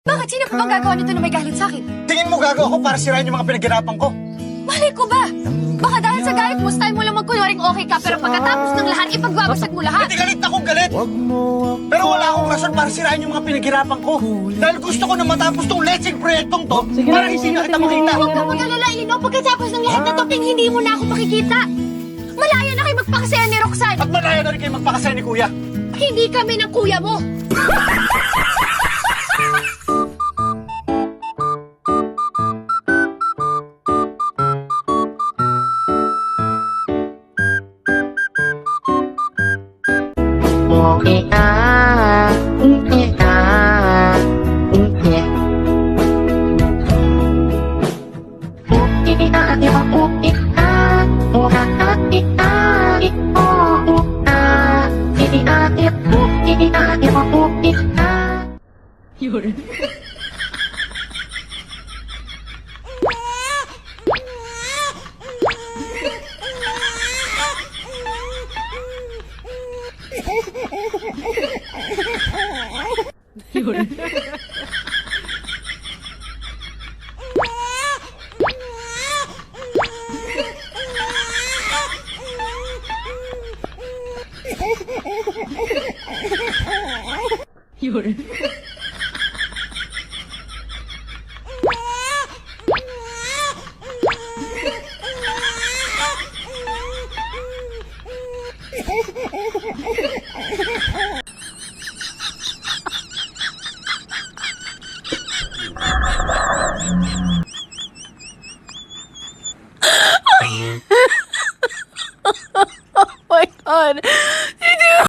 Bakit? Sino pa bang gagawa nito na may galit sa akin? Tingin mo gagawa ko para sirain yung mga pinaghirapan ko? Malay ko ba? Baka dahil sa galit mo, style mo lang magkunwaring okay ka, pero pagkatapos ng lahat, ipagbabasag mo lahat. Hindi galit akong galit. Pero wala akong rason para sirain yung mga pinaghirapan ko. Dahil gusto ko na matapos tong lecheng proyektong to para hindi na kita makita. Huwag kang mag-alala, Ilino. Pagkatapos ng lahat na to, hindi mo na ako makikita. Malaya na kayo magpakasaya ni Roxanne. At malaya na rin kayo magpakasaya ni Kuya. Hindi kami ng kuya mo. Yun. Yun. Yun.